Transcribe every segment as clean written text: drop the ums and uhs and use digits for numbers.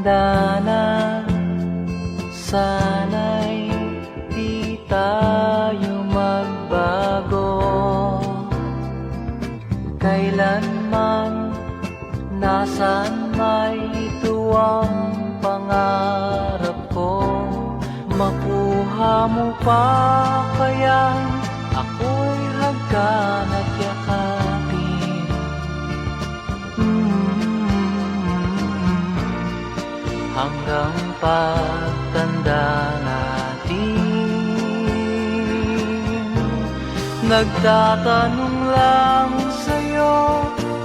handa na. Sana'y di tayo magbago. Kailanman, nasan may ito ang pangarap ko. Makuha mo pa kaya ako'y hagkan at yakapin. Hanggang pagtanda natin. Nagtatanong lang sa'yo,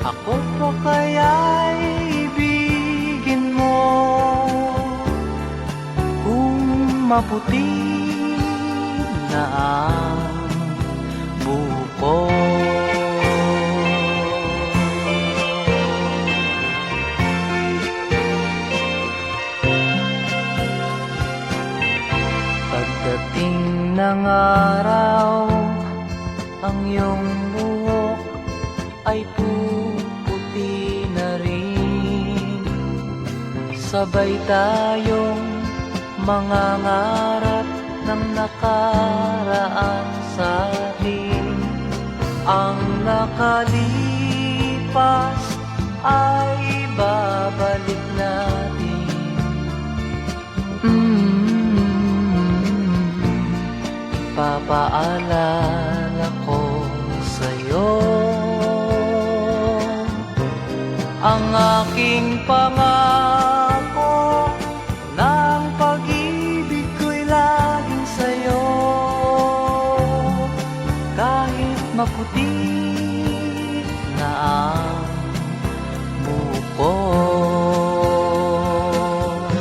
ako pa kaya'y ibigin mo? Kung maputi na ang buko. Pagdating ng araw, ang iyong buhok ay puputi na rin. Sabay tayong mangangarap ng nakaraan sa atin. Ang nakalipas ay babalik natin. Ipapaalala ko sa'yo ang aking pangako, ng pag-ibig ko'y laging sa'yo. Kahit maputi na ang